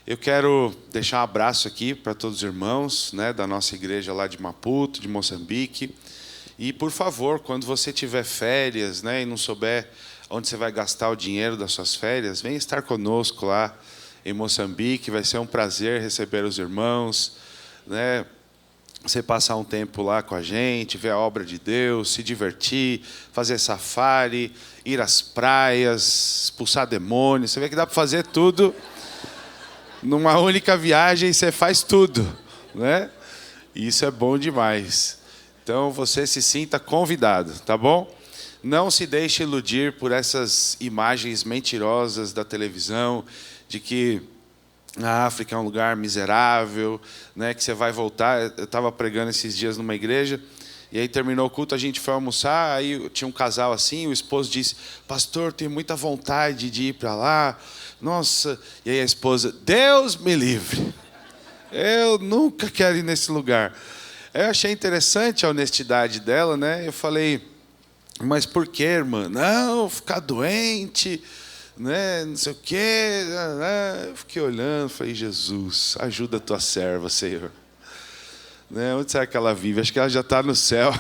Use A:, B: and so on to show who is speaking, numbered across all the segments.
A: Eu quero deixar um abraço aqui para todos os irmãos, né, da nossa igreja lá de Maputo, de Moçambique. E, por favor, quando você tiver férias, né, e não souber onde você vai gastar o dinheiro das suas férias, venha estar conosco lá em Moçambique. Vai ser um prazer receber os irmãos, né, você passar um tempo lá com a gente, ver a obra de Deus, se divertir, fazer safari, ir às praias, expulsar demônios. Você vê que dá para fazer tudo. Numa única viagem você faz tudo, né? E isso é bom demais. Então você se sinta convidado, tá bom? Não se deixe iludir por essas imagens mentirosas da televisão de que a África é um lugar miserável, né? Que você vai voltar. Eu estava pregando esses dias numa igreja. E aí terminou o culto, a gente foi almoçar, aí tinha um casal assim, o esposo disse, pastor, tenho muita vontade de ir para lá. Nossa, e aí a esposa, Deus me livre. Eu nunca quero ir nesse lugar. Eu achei interessante a honestidade dela, né? Eu falei, mas por quê, irmã? Não, ficar doente, né? Não sei o quê. Eu fiquei olhando, falei, Jesus, ajuda a tua serva, Senhor. Né? Onde será que ela vive? Acho que ela já está no céu.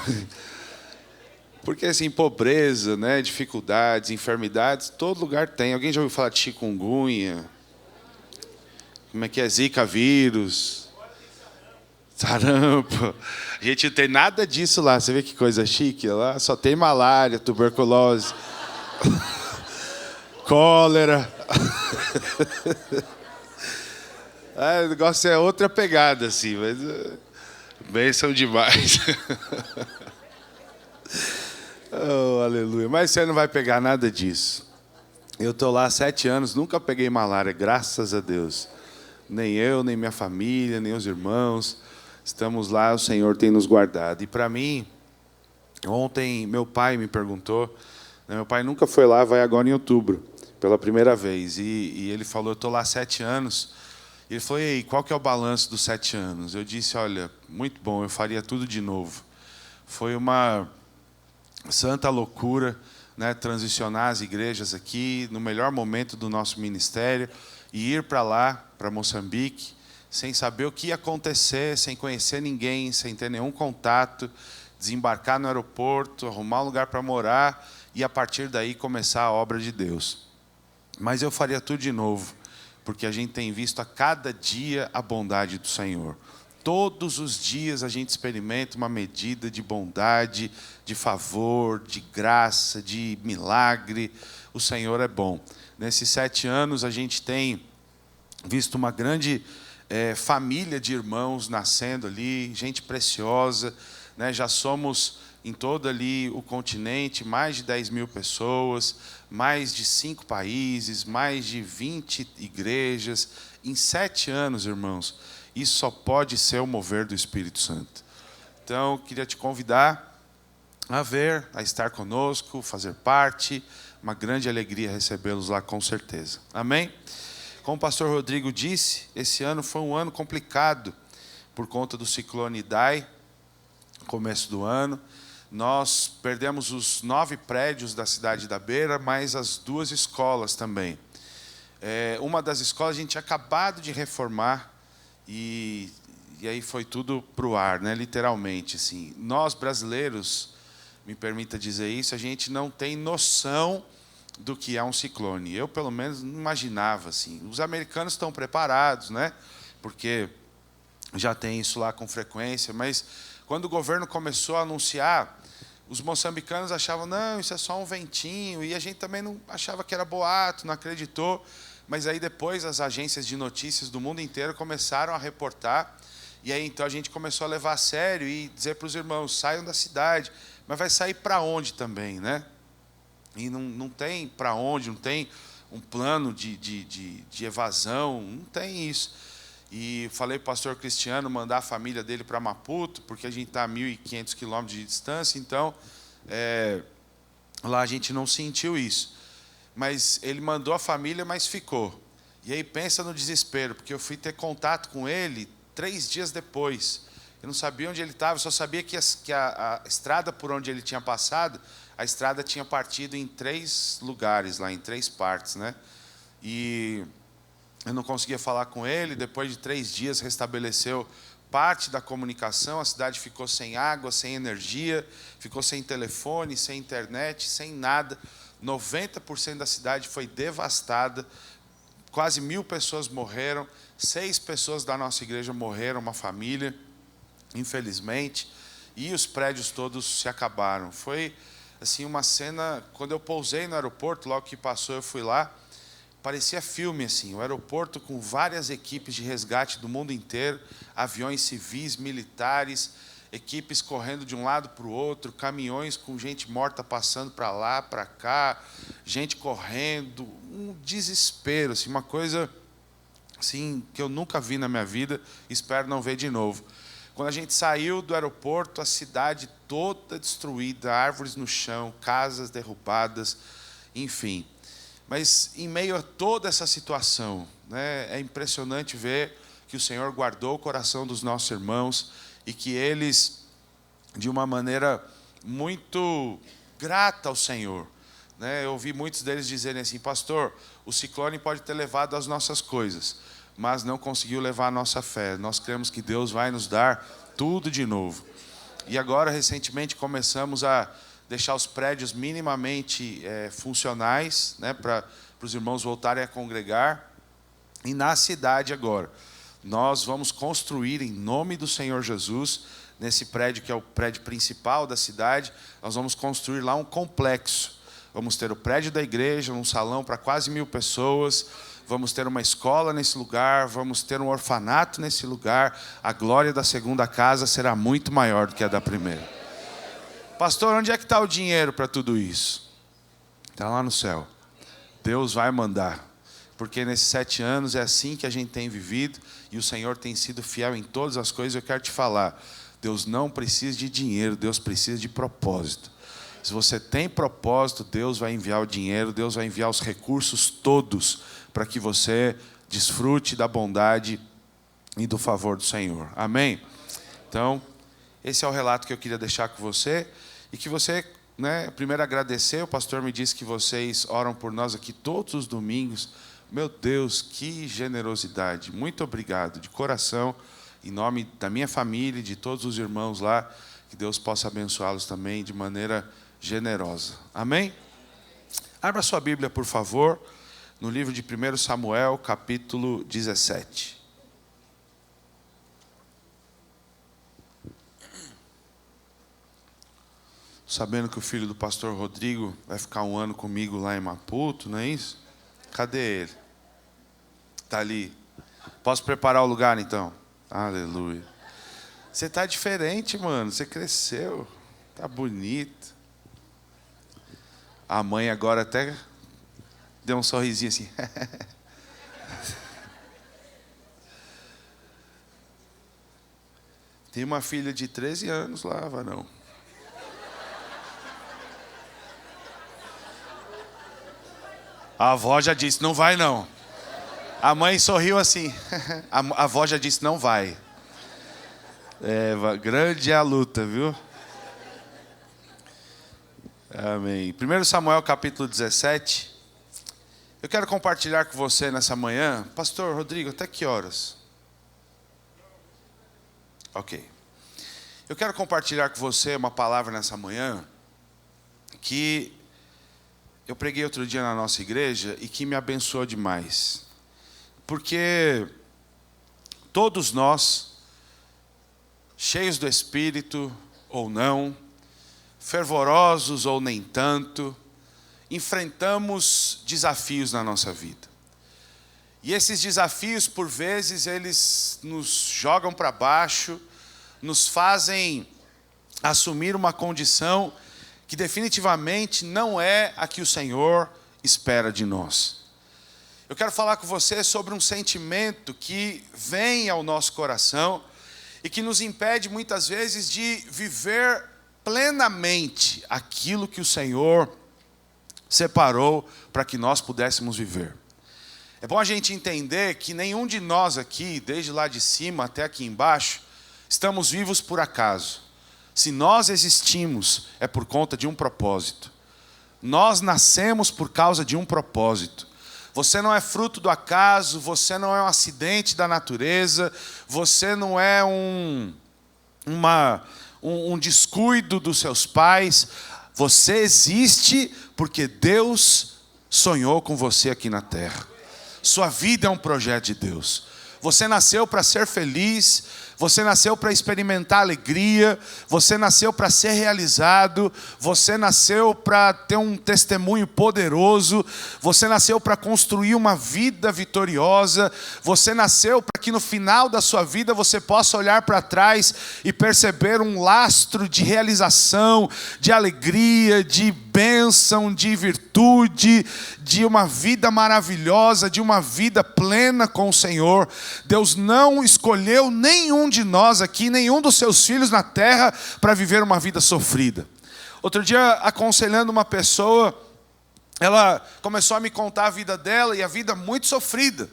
A: Porque assim, pobreza, né? Dificuldades, enfermidades, todo lugar tem. Alguém já ouviu falar de chikungunya? Como é que é? Zika vírus, sarampo. A gente não tem nada disso lá. Você vê que coisa chique? Lá só tem malária, tuberculose, cólera. O negócio é outra pegada, assim, mas bênção demais. Oh, aleluia. Mas você não vai pegar nada disso. Eu estou lá há 7 anos, nunca peguei malária, graças a Deus. Nem eu, nem minha família, nem os irmãos. Estamos lá, o Senhor tem nos guardado. E para mim, ontem meu pai me perguntou, né, meu pai nunca foi lá, vai agora em outubro, pela primeira vez. E ele falou, eu estou lá há 7 anos. Ele falou, e aí, qual que é o balanço dos 7 anos? Eu disse, olha, muito bom, eu faria tudo de novo. Foi uma santa loucura, né, transicionar as igrejas aqui, no melhor momento do nosso ministério, e ir para lá, para Moçambique, sem saber o que ia acontecer, sem conhecer ninguém, sem ter nenhum contato, desembarcar no aeroporto, arrumar um lugar para morar, e a partir daí começar a obra de Deus. Mas eu faria tudo de novo, porque a gente tem visto a cada dia a bondade do Senhor. Todos os dias a gente experimenta uma medida de bondade, de favor, de graça, de milagre. O Senhor é bom. Nesses 7 anos a gente tem visto uma grande família de irmãos nascendo ali, gente preciosa, né? Já somos em todo ali o continente mais de 10 mil pessoas, mais de 5 países, mais de 20 igrejas. Em 7 anos, irmãos, isso só pode ser o mover do Espírito Santo. Então, queria te convidar a ver, a estar conosco, fazer parte. Uma grande alegria recebê-los lá, com certeza. Amém? Como o pastor Rodrigo disse, esse ano foi um ano complicado por conta do ciclone Idai, começo do ano. Nós perdemos os 9 prédios da cidade da Beira, mais as 2 escolas também. Uma das escolas a gente tinha acabado de reformar, e aí foi tudo para o ar, né? Literalmente. Assim. Nós, brasileiros, me permita dizer isso, a gente não tem noção do que é um ciclone. Eu, pelo menos, não imaginava. Assim. Os americanos estão preparados, né? Porque já tem isso lá com frequência, mas quando o governo começou a anunciar, os moçambicanos achavam, não, isso é só um ventinho, e a gente também não achava que era boato, não acreditou. Mas aí depois as agências de notícias do mundo inteiro começaram a reportar, e aí então a gente começou a levar a sério e dizer para os irmãos, saiam da cidade, mas vai sair para onde também, né? E não tem para onde, não tem um plano de evasão, não tem isso. E falei para o pastor Cristiano mandar a família dele para Maputo, porque a gente está a 1.500 quilômetros de distância, então lá a gente não sentiu isso. Mas ele mandou a família, mas ficou. E aí pensa no desespero, porque eu fui ter contato com ele 3 dias depois. Eu não sabia onde ele estava, só sabia que a estrada por onde ele tinha passado, a estrada tinha partido em 3 lugares, lá em 3 partes, né? E eu não conseguia falar com ele. Depois de 3 dias restabeleceu parte da comunicação. A cidade ficou sem água, sem energia, ficou sem telefone, sem internet, sem nada. 90% da cidade foi devastada. Quase 1.000 pessoas morreram. 6 pessoas da nossa igreja morreram, uma família, infelizmente. E os prédios todos se acabaram. Foi assim uma cena. Quando eu pousei no aeroporto, logo que passou eu fui lá, parecia filme assim, o aeroporto com várias equipes de resgate do mundo inteiro, aviões civis, militares, equipes correndo de um lado para o outro, caminhões com gente morta passando para lá, para cá, gente correndo, um desespero, assim, uma coisa assim que eu nunca vi na minha vida, espero não ver de novo. Quando a gente saiu do aeroporto, a cidade toda destruída, árvores no chão, casas derrubadas, enfim. Mas em meio a toda essa situação, né, é impressionante ver que o Senhor guardou o coração dos nossos irmãos e que eles, de uma maneira muito grata ao Senhor, né, eu ouvi muitos deles dizerem assim: pastor, o ciclone pode ter levado as nossas coisas, mas não conseguiu levar a nossa fé. Nós cremos que Deus vai nos dar tudo de novo. E agora, recentemente, começamos a deixar os prédios minimamente funcionais, né, para os irmãos voltarem a congregar. E na cidade agora, nós vamos construir, em nome do Senhor Jesus, nesse prédio que é o prédio principal da cidade, nós vamos construir lá um complexo. Vamos ter o prédio da igreja, um salão para quase 1.000 pessoas, vamos ter uma escola nesse lugar, vamos ter um orfanato nesse lugar. A glória da segunda casa será muito maior do que a da primeira. Pastor, onde é que está o dinheiro para tudo isso? Está lá no céu. Deus vai mandar. Porque nesses 7 anos é assim que a gente tem vivido e o Senhor tem sido fiel em todas as coisas. Eu quero te falar, Deus não precisa de dinheiro, Deus precisa de propósito. Se você tem propósito, Deus vai enviar o dinheiro, Deus vai enviar os recursos todos para que você desfrute da bondade e do favor do Senhor. Amém? Então, esse é o relato que eu queria deixar com você. E que você, né, primeiro agradecer. O pastor me disse que vocês oram por nós aqui todos os domingos. Meu Deus, que generosidade. Muito obrigado, de coração, em nome da minha família e de todos os irmãos lá. Que Deus possa abençoá-los também de maneira generosa. Amém? Abra sua Bíblia, por favor, no livro de 1 Samuel, capítulo 17. Sabendo que o filho do pastor Rodrigo vai ficar 1 ano comigo lá em Maputo, não é isso? Cadê ele? Está ali. Posso preparar o lugar, então? Aleluia. Você está diferente, mano. Você cresceu. Está bonito. A mãe agora até deu um sorrisinho assim. Tem uma filha de 13 anos lá, varão. A avó já disse, não vai não. A mãe sorriu assim. A avó já disse, não vai. Grande é a luta, viu? Amém. 1 Samuel capítulo 17. Eu quero compartilhar com você nessa manhã. Pastor Rodrigo, até que horas? Ok. Eu quero compartilhar com você uma palavra nessa manhã que eu preguei outro dia na nossa igreja e que me abençoou demais. Porque todos nós, cheios do Espírito ou não, fervorosos ou nem tanto, enfrentamos desafios na nossa vida. E esses desafios, por vezes, eles nos jogam para baixo, nos fazem assumir uma condição que definitivamente não é a que o Senhor espera de nós. Eu quero falar com você sobre um sentimento que vem ao nosso coração e que nos impede muitas vezes de viver plenamente aquilo que o Senhor separou para que nós pudéssemos viver. É bom a gente entender que nenhum de nós aqui, desde lá de cima até aqui embaixo, estamos vivos por acaso. Se nós existimos, é por conta de um propósito. Nós nascemos por causa de um propósito. Você não é fruto do acaso, você não é um acidente da natureza, você não é um descuido dos seus pais. Você existe porque Deus sonhou com você aqui na terra. Sua vida é um projeto de Deus. Você nasceu para ser feliz, você nasceu para experimentar alegria, você nasceu para ser realizado, você nasceu para ter um testemunho poderoso, você nasceu para construir uma vida vitoriosa, você nasceu para que no final da sua vida você possa olhar para trás e perceber um lastro de realização, de alegria, de bênção, de virtude, de uma vida maravilhosa, de uma vida plena com o Senhor. Deus não escolheu nenhum de nós aqui, nenhum dos seus filhos na terra para viver uma vida sofrida. Outro dia, aconselhando uma pessoa, ela começou a me contar a vida dela, e a vida muito sofrida.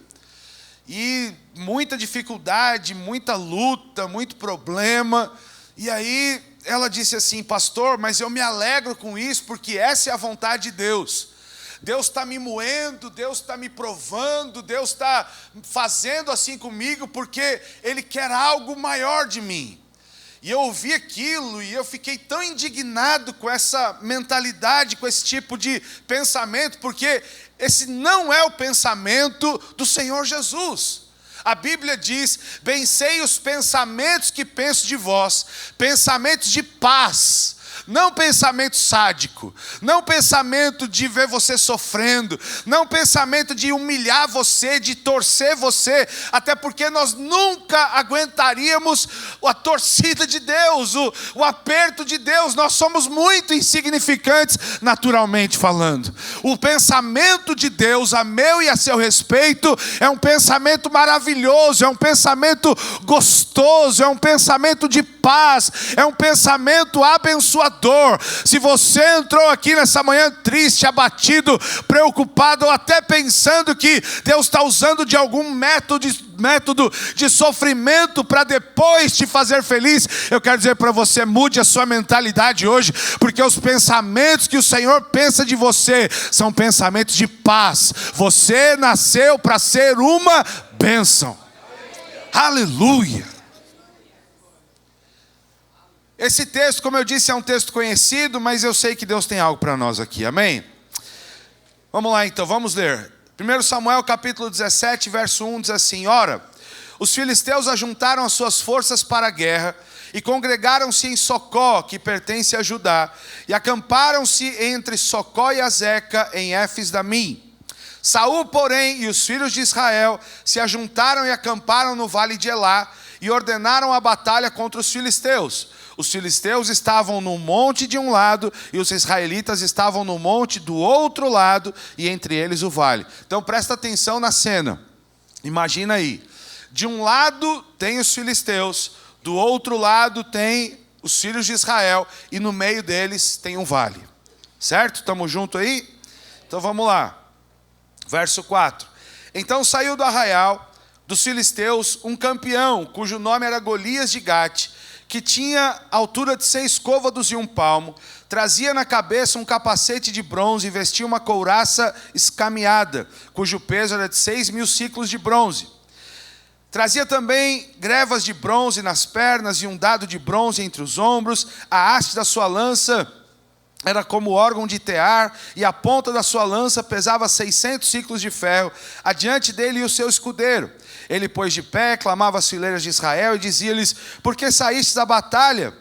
A: E muita dificuldade, muita luta, muito problema. E aí ela disse assim: pastor, mas eu me alegro com isso, porque essa é a vontade de Deus. Deus está me moendo, Deus está me provando, Deus está fazendo assim comigo, porque Ele quer algo maior de mim. E eu ouvi aquilo e eu fiquei tão indignado com essa mentalidade, com esse tipo de pensamento, porque esse não é o pensamento do Senhor Jesus. A Bíblia diz: bem sei os pensamentos que penso de vós, pensamentos de paz. Não pensamento sádico, não pensamento de ver você sofrendo, não pensamento de humilhar você, de torcer você, até porque nós nunca aguentaríamos a torcida de Deus, o aperto de Deus. Nós somos muito insignificantes, naturalmente falando. O pensamento de Deus a meu e a seu respeito é um pensamento maravilhoso, é um pensamento gostoso, é um pensamento de paz, é um pensamento abençoador. Se você entrou aqui nessa manhã triste, abatido, preocupado, ou até pensando que Deus está usando de algum método de sofrimento para depois te fazer feliz, eu quero dizer para você: mude a sua mentalidade hoje, porque os pensamentos que o Senhor pensa de você são pensamentos de paz. Você nasceu para ser uma bênção. Aleluia. Esse texto, como eu disse, é um texto conhecido, mas eu sei que Deus tem algo para nós aqui, amém? Vamos lá então, vamos ler. 1 Samuel capítulo 17, verso 1 diz assim: ora, os filisteus ajuntaram as suas forças para a guerra e congregaram-se em Socó, que pertence a Judá, e acamparam-se entre Socó e Azeca, em Éfes-damim. Saul, porém, e os filhos de Israel se ajuntaram e acamparam no vale de Elá e ordenaram a batalha contra os filisteus. Os filisteus estavam no monte de um lado e os israelitas estavam no monte do outro lado, e entre eles o vale. Então presta atenção na cena. Imagina aí. De um lado tem os filisteus, do outro lado tem os filhos de Israel, e no meio deles tem um vale. Certo? Estamos juntos aí? Então vamos lá. Verso 4. Então saiu do arraial dos filisteus um campeão, cujo nome era Golias de Gate, que tinha altura de 6 côvados e 1 palmo, trazia na cabeça um capacete de bronze e vestia uma couraça escameada, cujo peso era de 6.000 siclos de bronze. Trazia também grevas de bronze nas pernas e um dado de bronze entre os ombros. A haste da sua lança era como órgão de tear, e a ponta da sua lança pesava 600 ciclos de ferro. Adiante dele ia o seu escudeiro. Ele pôs de pé, clamava às fileiras de Israel e dizia-lhes: por que saístes da batalha?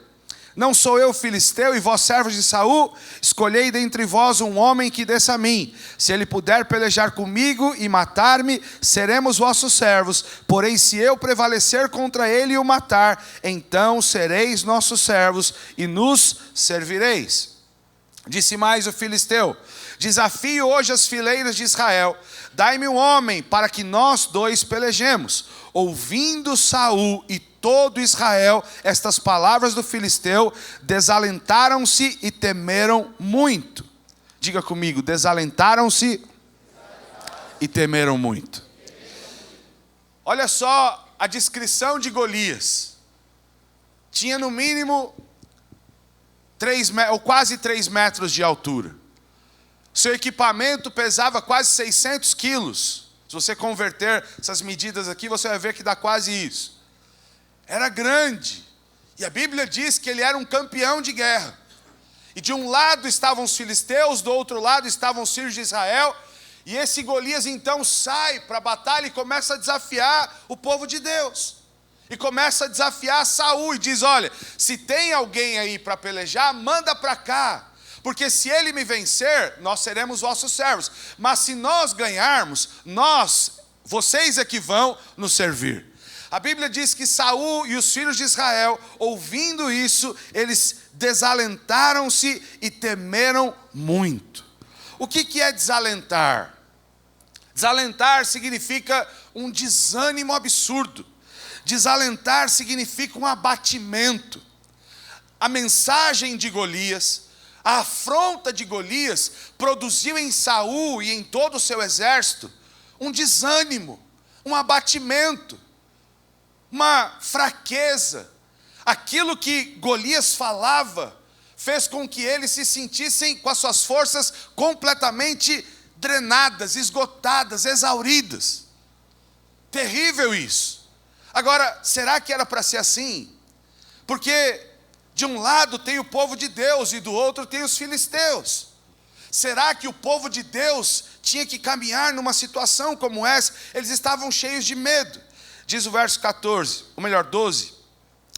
A: Não sou eu filisteu e vós servos de Saul? Escolhei dentre vós um homem que desça a mim. Se ele puder pelejar comigo e matar-me, seremos vossos servos. Porém, se eu prevalecer contra ele e o matar, então sereis nossos servos e nos servireis. Disse mais o filisteu: desafio hoje as fileiras de Israel, dai-me um homem para que nós dois pelejemos. Ouvindo Saul e todo Israel estas palavras do filisteu, desalentaram-se e temeram muito. Diga comigo: desalentaram-se e temeram muito. Olha só a descrição de Golias. Tinha no mínimo 3 ou quase 3 metros de altura. Seu equipamento pesava quase 600 quilos. Se você converter essas medidas aqui, você vai ver que dá quase isso. Era grande. E a Bíblia diz que ele era um campeão de guerra. E de um lado estavam os filisteus, do outro lado estavam os filhos de Israel. E esse Golias então sai para a batalha e começa a desafiar o povo de Deus. E começa a desafiar Saul e diz: olha, se tem alguém aí para pelejar, manda para cá. Porque se ele me vencer, nós seremos vossos servos. Mas se nós ganharmos, vocês é que vão nos servir. A Bíblia diz que Saul e os filhos de Israel, ouvindo isso, eles desalentaram-se e temeram muito. O que é desalentar? Desalentar significa um desânimo absurdo. Desalentar significa um abatimento. A mensagem de Golias, a afronta de Golias, produziu em Saul e em todo o seu exército um desânimo, um abatimento, uma fraqueza. Aquilo que Golias falava fez com que eles se sentissem com as suas forças completamente drenadas, esgotadas, exauridas. Terrível isso. Agora, será que era para ser assim? Porque de um lado tem o povo de Deus e do outro tem os filisteus. Será que o povo de Deus tinha que caminhar numa situação como essa? Eles estavam cheios de medo. Diz o verso 12.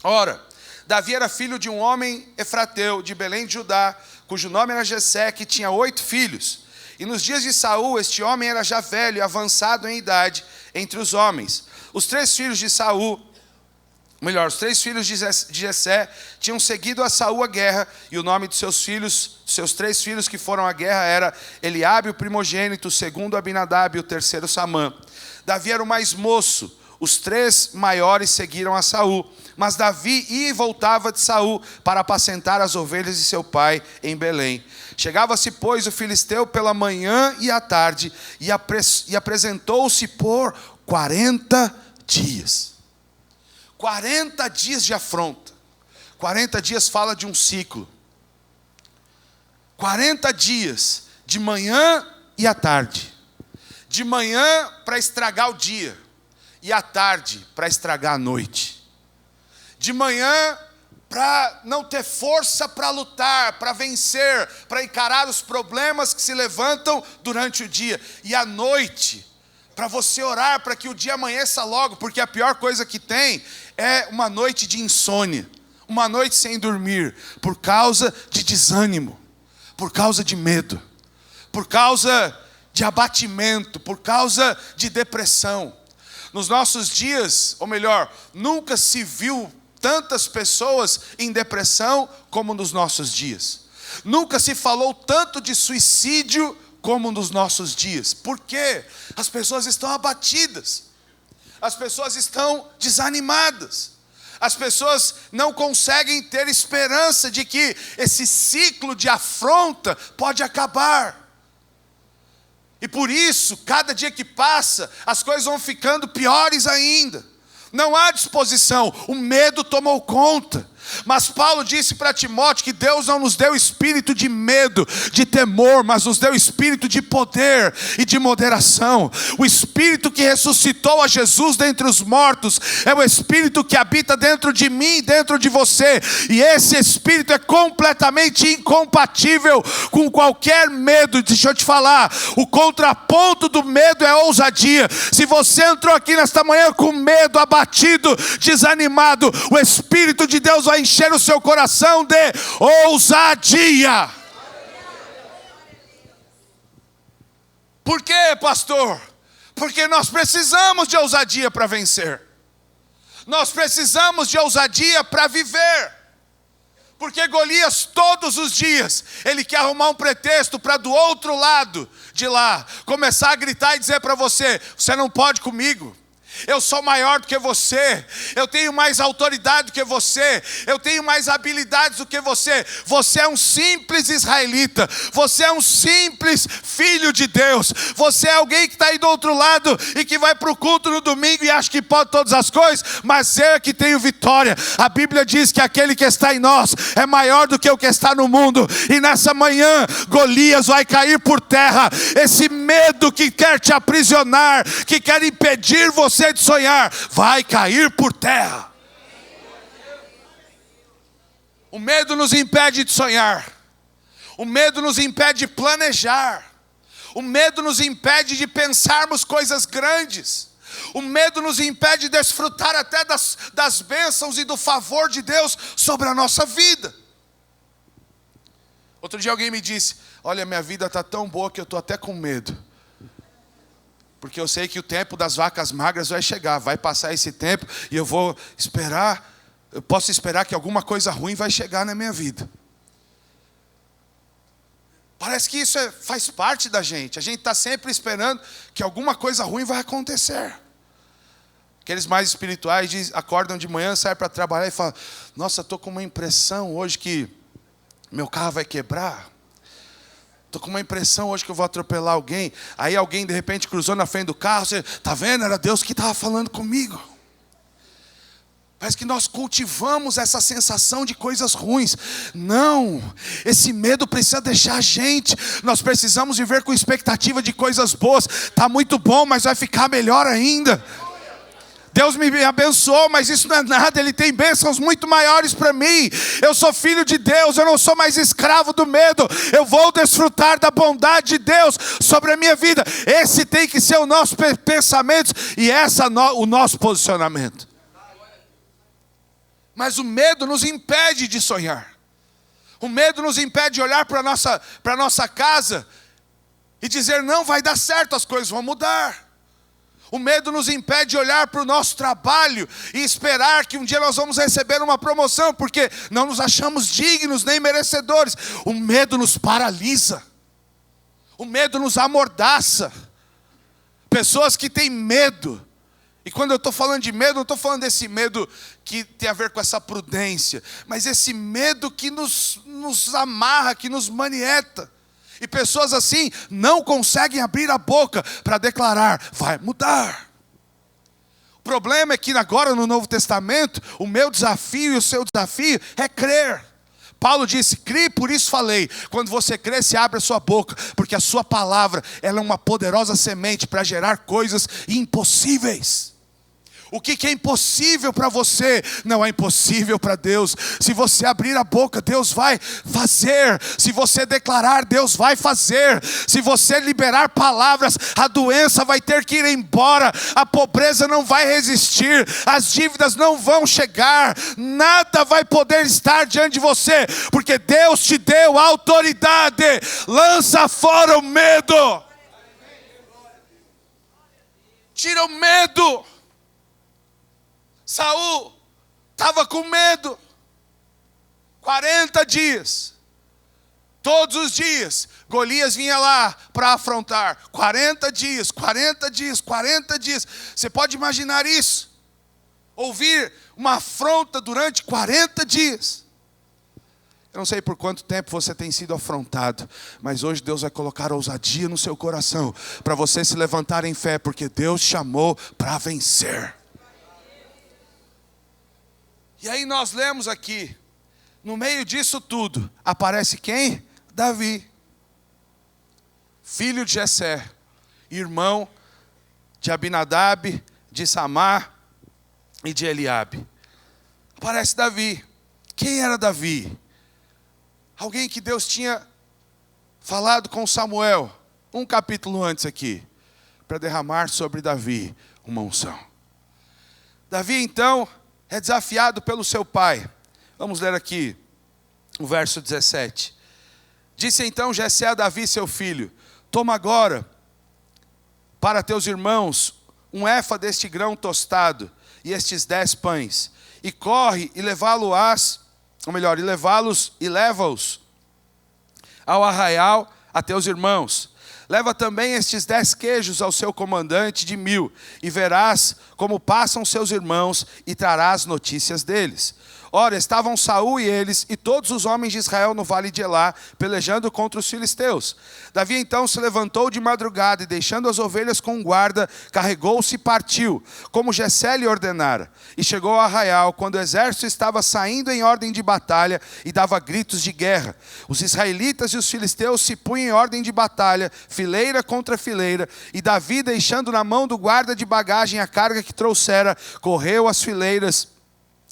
A: Ora, Davi era filho de um homem efrateu de Belém de Judá, cujo nome era Jessé, que tinha 8 filhos. E nos dias de Saul, este homem era já velho e avançado em idade entre os homens. Os 3 filhos de Jessé tinham seguido a Saul à guerra, e o nome de seus 3 filhos que foram à guerra era Eliabe, o primogênito, o segundo Abinadab e o terceiro Samã. Davi era o mais moço. Os 3 maiores seguiram a Saul, mas Davi ia e voltava de Saul para apacentar as ovelhas de seu pai em Belém. Chegava-se, pois, o filisteu pela manhã e à tarde, e apresentou-se por 40 dias. 40 dias de afronta. 40 dias fala de um ciclo. 40 dias, de manhã e à tarde. De manhã para estragar o dia. E à tarde para estragar a noite. De manhã para não ter força para lutar, para vencer, para encarar os problemas que se levantam durante o dia. E à noite, para você orar para que o dia amanheça logo, porque a pior coisa que tem é uma noite de insônia, uma noite sem dormir, por causa de desânimo, por causa de medo, por causa de abatimento, por causa de depressão. Nos nossos dias, ou melhor, nunca se viu tantas pessoas em depressão como nos nossos dias. Nunca se falou tanto de suicídio como nos nossos dias. Por quê? As pessoas estão abatidas. As pessoas estão desanimadas. As pessoas não conseguem ter esperança de que esse ciclo de afronta pode acabar. E por isso, cada dia que passa, as coisas vão ficando piores ainda. Não há disposição, o medo tomou conta. Mas Paulo disse para Timóteo que Deus não nos deu espírito de medo, de temor, mas nos deu espírito de poder e de moderação. O espírito que ressuscitou a Jesus dentre os mortos é o espírito que habita dentro de mim e dentro de você. E esse espírito é completamente incompatível com qualquer medo. Deixa eu te falar, o contraponto do medo é ousadia. Se você entrou aqui nesta manhã com medo, abatido, desanimado, o Espírito de Deus vai encher o seu coração de ousadia. Por quê, pastor? Porque nós precisamos de ousadia para vencer. Nós precisamos de ousadia para viver. Porque Golias, todos os dias, ele quer arrumar um pretexto para do outro lado de lá começar a gritar e dizer para você: você não pode comigo. Eu sou maior do que você, eu tenho mais autoridade do que você, eu tenho mais habilidades do que você. Você é um simples israelita, você é um simples filho de Deus, você é alguém que está aí do outro lado e que vai para o culto no domingo e acha que pode todas as coisas, mas eu que tenho vitória. A Bíblia diz que aquele que está em nós é maior do que o que está no mundo, e nessa manhã Golias vai cair por terra. Esse medo que quer te aprisionar, que quer impedir você de sonhar, vai cair por terra. O medo nos impede de sonhar, o medo nos impede de planejar, o medo nos impede de pensarmos coisas grandes, o medo nos impede de desfrutar até das bênçãos e do favor de Deus sobre a nossa vida. Outro dia alguém me disse: olha, minha vida está tão boa que eu estou até com medo, porque eu sei que o tempo das vacas magras vai chegar, vai passar esse tempo e eu vou esperar, eu posso esperar que alguma coisa ruim vai chegar na minha vida. Parece que isso faz parte da gente, a gente está sempre esperando que alguma coisa ruim vai acontecer. Aqueles mais espirituais acordam de manhã, saem para trabalhar e falam: nossa, estou com uma impressão hoje que meu carro vai quebrar. Estou com uma impressão hoje que eu vou atropelar alguém. Aí alguém de repente cruzou na frente do carro. Você está vendo? Era Deus que estava falando comigo. Parece que nós cultivamos essa sensação de coisas ruins. Não, esse medo precisa deixar a gente. Nós precisamos viver com expectativa de coisas boas. Está muito bom, mas vai ficar melhor ainda. Deus me abençoou, mas isso não é nada, Ele tem bênçãos muito maiores para mim. Eu sou filho de Deus, eu não sou mais escravo do medo. Eu vou desfrutar da bondade de Deus sobre a minha vida. Esse tem que ser o nosso pensamento e o nosso posicionamento. Mas o medo nos impede de sonhar. O medo nos impede de olhar para a nossa casa e dizer: não vai dar certo, as coisas vão mudar. O medo nos impede de olhar para o nosso trabalho e esperar que um dia nós vamos receber uma promoção, porque não nos achamos dignos nem merecedores. O medo nos paralisa. O medo nos amordaça. Pessoas que têm medo. E quando eu estou falando de medo, não estou falando desse medo que tem a ver com essa prudência, mas esse medo que nos amarra, que nos manieta. E pessoas assim não conseguem abrir a boca para declarar: vai mudar. O problema é que agora no Novo Testamento, o meu desafio e o seu desafio é crer. Paulo disse: crie, por isso falei. Quando você crê, se abre a sua boca, porque a sua palavra, ela é uma poderosa semente para gerar coisas impossíveis. O que é impossível para você, não é impossível para Deus. Se você abrir a boca, Deus vai fazer. Se você declarar, Deus vai fazer. Se você liberar palavras, a doença vai ter que ir embora. A pobreza não vai resistir. As dívidas não vão chegar. Nada vai poder estar diante de você, porque Deus te deu autoridade. Lança fora o medo. Tira o medo. Saul estava com medo. 40 dias. Todos os dias, Golias vinha lá para afrontar. 40 dias, 40 dias, 40 dias. Você pode imaginar isso? Ouvir uma afronta durante 40 dias. Eu não sei por quanto tempo você tem sido afrontado, mas hoje Deus vai colocar ousadia no seu coração, para você se levantar em fé, porque Deus chamou para vencer. E aí nós lemos aqui, no meio disso tudo, aparece quem? Davi, filho de Jessé, irmão de Abinadab, de Samar e de Eliabe. Aparece Davi. Quem era Davi? Alguém que Deus tinha falado com Samuel, um capítulo antes aqui, para derramar sobre Davi uma unção. Davi então é desafiado pelo seu pai. Vamos ler aqui o verso 17. Disse então Jessé a Davi seu filho: toma agora para teus irmãos um efa deste grão tostado e estes 10 pães, e corre e levá-los ao arraial a teus irmãos. Leva também estes 10 queijos ao seu comandante de 1000, e verás como passam seus irmãos, e trarás notícias deles. Ora, estavam Saul e eles, e todos os homens de Israel no vale de Elá, pelejando contra os filisteus. Davi então se levantou de madrugada, e deixando as ovelhas com guarda, carregou-se e partiu, como Jessé lhe ordenara. E chegou ao arraial, quando o exército estava saindo em ordem de batalha, e dava gritos de guerra. Os israelitas e os filisteus se punham em ordem de batalha, fileira contra fileira, e Davi, deixando na mão do guarda de bagagem a carga que trouxera, correu às fileiras,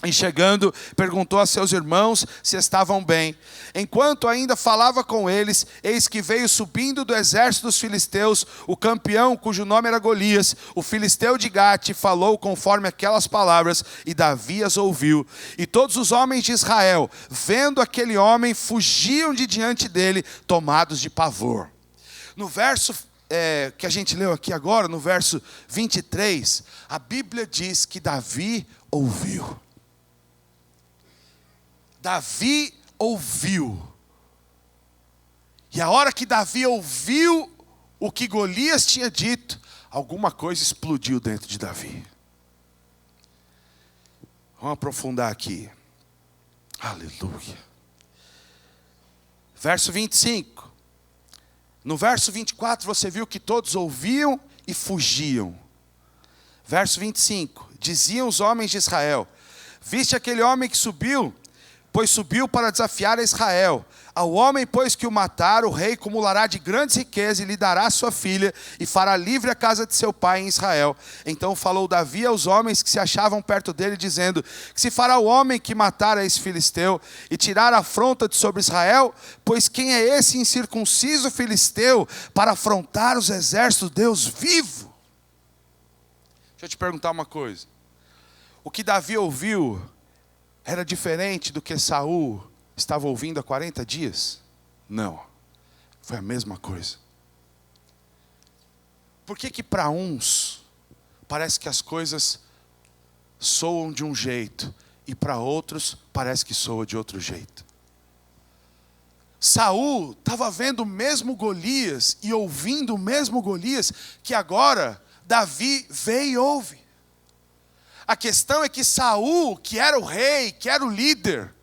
A: e chegando, perguntou a seus irmãos se estavam bem. Enquanto ainda falava com eles, eis que veio subindo do exército dos filisteus o campeão, cujo nome era Golias, o filisteu de Gate, falou conforme aquelas palavras, e Davi as ouviu. E todos os homens de Israel, vendo aquele homem, fugiam de diante dele, tomados de pavor. No verso que a gente leu aqui agora, no verso 23, a Bíblia diz que Davi ouviu. Davi ouviu. E a hora que Davi ouviu o que Golias tinha dito, alguma coisa explodiu dentro de Davi. Vamos aprofundar aqui. Aleluia. Verso 25. No verso 24 você viu que todos ouviam e fugiam. Verso 25. Diziam os homens de Israel: viste aquele homem que subiu? Pois subiu para desafiar a Israel. Ao homem, pois, que o matar, o rei acumulará de grandes riquezas, e lhe dará sua filha, e fará livre a casa de seu pai em Israel. Então falou Davi aos homens que se achavam perto dele, dizendo: que se fará o homem que matar a esse filisteu, e tirar a afronta de sobre Israel? Pois quem é esse incircunciso filisteu, para afrontar os exércitos do Deus vivo? Deixa eu te perguntar uma coisa. O que Davi ouviu era diferente do que Saul estava ouvindo há 40 dias? Não. Foi a mesma coisa. Por que para uns parece que as coisas soam de um jeito e para outros parece que soa de outro jeito? Saul estava vendo o mesmo Golias e ouvindo o mesmo Golias que agora Davi vê e ouve. A questão é que Saul, que era o rei, que era o líder,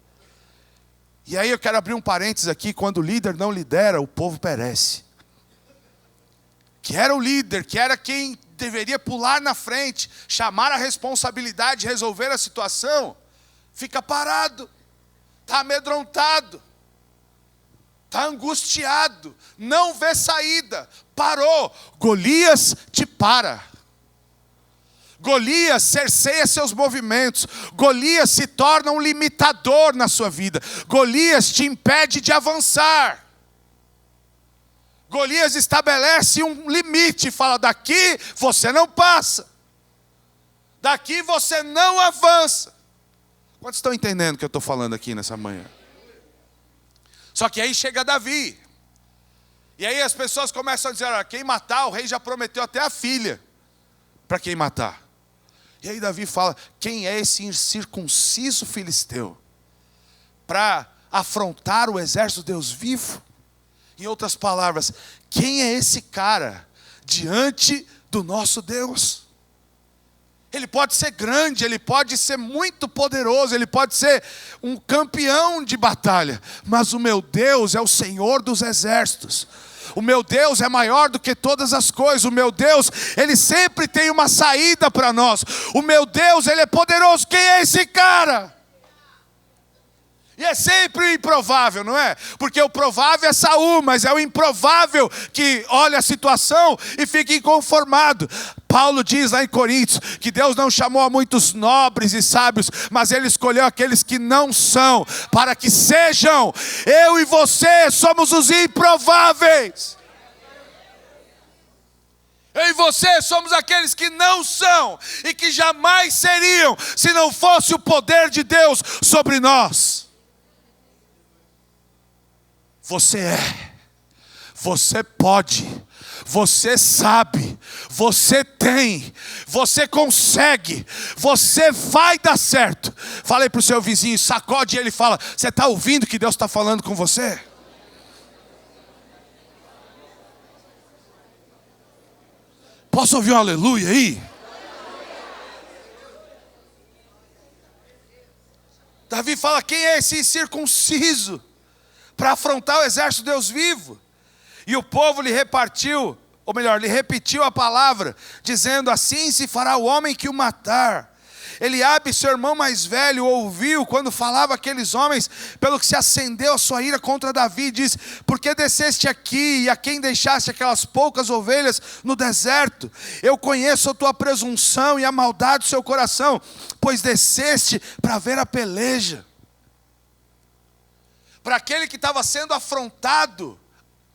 A: e aí eu quero abrir um parênteses aqui: quando o líder não lidera, o povo perece. Que era o líder, que era quem deveria pular na frente, chamar a responsabilidade, resolver a situação, fica parado, está amedrontado, está angustiado, não vê saída, parou. Golias te para. Golias cerceia seus movimentos. Golias se torna um limitador na sua vida. Golias te impede de avançar. Golias estabelece um limite, fala: daqui você não passa, daqui você não avança. Quantos estão entendendo o que eu estou falando aqui nessa manhã? Só que aí chega Davi, e aí as pessoas começam a dizer: olha, quem matar, o rei já prometeu até a filha para quem matar. E aí Davi fala: quem é esse incircunciso filisteu para afrontar o exército de Deus vivo? Em outras palavras, quem é esse cara diante do nosso Deus? Ele pode ser grande, ele pode ser muito poderoso, ele pode ser um campeão de batalha, mas o meu Deus é o Senhor dos exércitos. O meu Deus é maior do que todas as coisas. O meu Deus, Ele sempre tem uma saída para nós. O meu Deus, Ele é poderoso. Quem é esse cara? E é sempre o improvável, não é? Porque o provável é Saul, mas é o improvável que olha a situação e fica inconformado. Paulo diz lá em Coríntios que Deus não chamou a muitos nobres e sábios, mas Ele escolheu aqueles que não são, para que sejam. Eu e você somos os improváveis. Eu e você somos aqueles que não são e que jamais seriam, se não fosse o poder de Deus sobre nós. Você é, você pode, você sabe, você tem, você consegue, você vai dar certo. Falei para o seu vizinho, sacode ele e fala: você está ouvindo que Deus está falando com você? Posso ouvir um aleluia aí? Davi fala: quem é esse incircunciso para afrontar o exército de Deus vivo? E o povo lhe repartiu, ou melhor, lhe repetiu a palavra, dizendo: assim se fará o homem que o matar. Eliabe, seu irmão mais velho, ouviu quando falava aqueles homens, pelo que se acendeu a sua ira contra Davi, e disse: por que desceste aqui, e a quem deixaste aquelas poucas ovelhas no deserto? Eu conheço a tua presunção e a maldade do seu coração, pois desceste para ver a peleja. Para aquele que estava sendo afrontado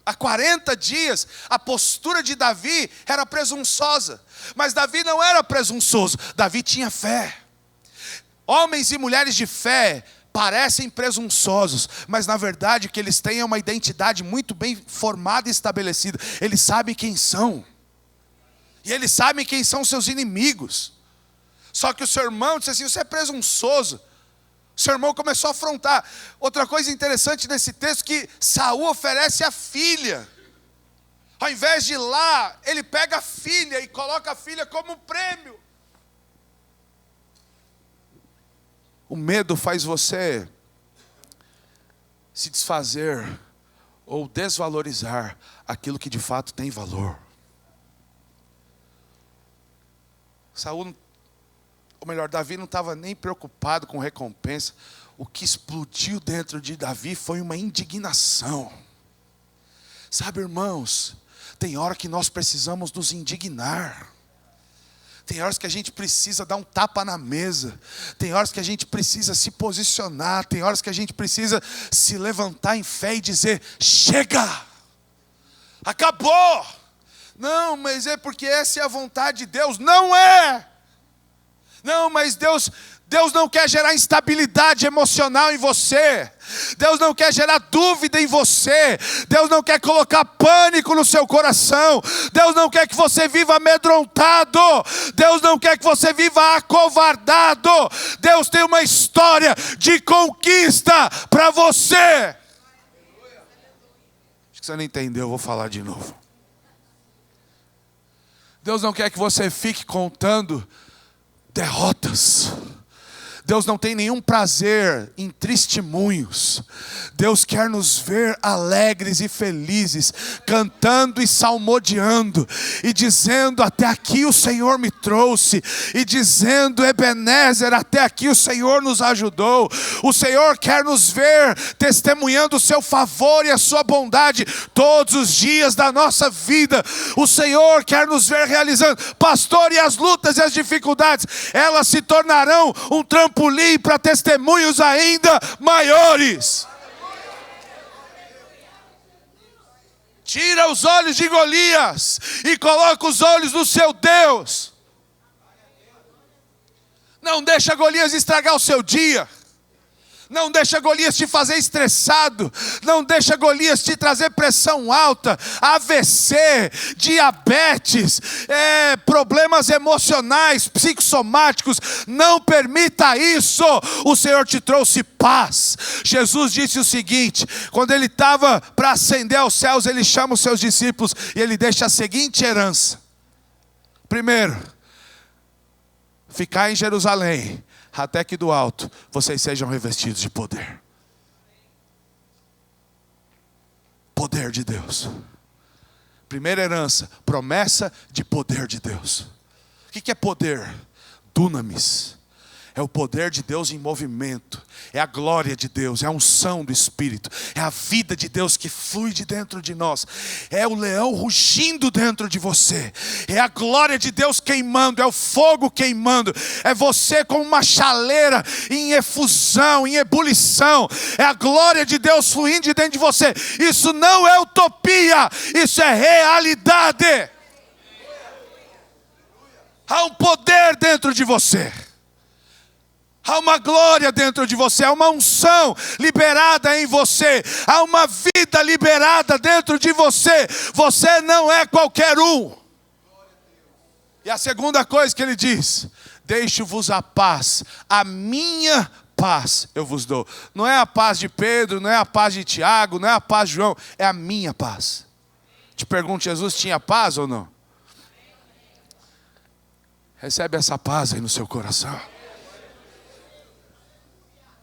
A: há 40 dias, a postura de Davi era presunçosa. Mas Davi não era presunçoso, Davi tinha fé. Homens e mulheres de fé parecem presunçosos, mas na verdade o que eles têm é uma identidade muito bem formada e estabelecida. Eles sabem quem são. E eles sabem quem são seus inimigos. Só que o seu irmão disse assim: você é presunçoso. O seu irmão começou a afrontar. Outra coisa interessante nesse texto, que Saul oferece a filha. Ao invés de ir lá, ele pega a filha e coloca a filha como prêmio. O medo faz você se desfazer ou desvalorizar aquilo que de fato tem valor. Saul, ou melhor, Davi não estava nem preocupado com recompensa. O que explodiu dentro de Davi foi uma indignação. Sabe, irmãos, tem hora que nós precisamos nos indignar. Tem horas que a gente precisa dar um tapa na mesa. Tem horas que a gente precisa se posicionar. Tem horas que a gente precisa se levantar em fé e dizer: chega! Acabou! Não, mas é porque essa é a vontade de Deus. Não é! Não, mas Deus não quer gerar instabilidade emocional em você. Deus não quer gerar dúvida em você. Deus não quer colocar pânico no seu coração. Deus não quer que você viva amedrontado. Deus não quer que você viva acovardado. Deus tem uma história de conquista para você. Acho que você não entendeu, eu vou falar de novo. Deus não quer que você fique contando derrotas. Deus não tem nenhum prazer em testemunhos. Deus quer nos ver alegres e felizes, cantando e salmodiando, e dizendo: até aqui o Senhor me trouxe, e dizendo: Ebenezer, até aqui o Senhor nos ajudou. O Senhor quer nos ver testemunhando o seu favor e a sua bondade todos os dias da nossa vida. O Senhor quer nos ver realizando. Pastor, e as lutas e as dificuldades, elas se tornarão um trampolim para testemunhos ainda maiores. Tira os olhos de Golias e coloca os olhos no seu Deus. Não deixa Golias estragar o seu dia. Não deixa Golias te fazer estressado. Não deixa Golias te trazer pressão alta, AVC, diabetes, problemas emocionais, psicossomáticos. Não permita isso. O Senhor te trouxe paz. Jesus disse o seguinte: quando ele estava para ascender aos céus, ele chama os seus discípulos e ele deixa a seguinte herança. Primeiro, ficar em Jerusalém, até que do alto vocês sejam revestidos de poder. Poder de Deus. Primeira herança, promessa de poder de Deus. O que é poder? Dunamis. É o poder de Deus em movimento. É a glória de Deus, é a unção do Espírito. É a vida de Deus que flui de dentro de nós. É o leão rugindo dentro de você. É a glória de Deus queimando, é o fogo queimando. É você como uma chaleira em efusão, em ebulição. É a glória de Deus fluindo de dentro de você. Isso não é utopia, isso é realidade. Há um poder dentro de você. Há uma glória dentro de você, há uma unção liberada em você, há uma vida liberada dentro de você. Você não é qualquer um. E a segunda coisa que ele diz: deixo-vos a paz, a minha paz eu vos dou. Não é a paz de Pedro, não é a paz de Tiago, não é a paz de João, é a minha paz. Te pergunto, Jesus tinha paz ou não? Recebe essa paz aí no seu coração.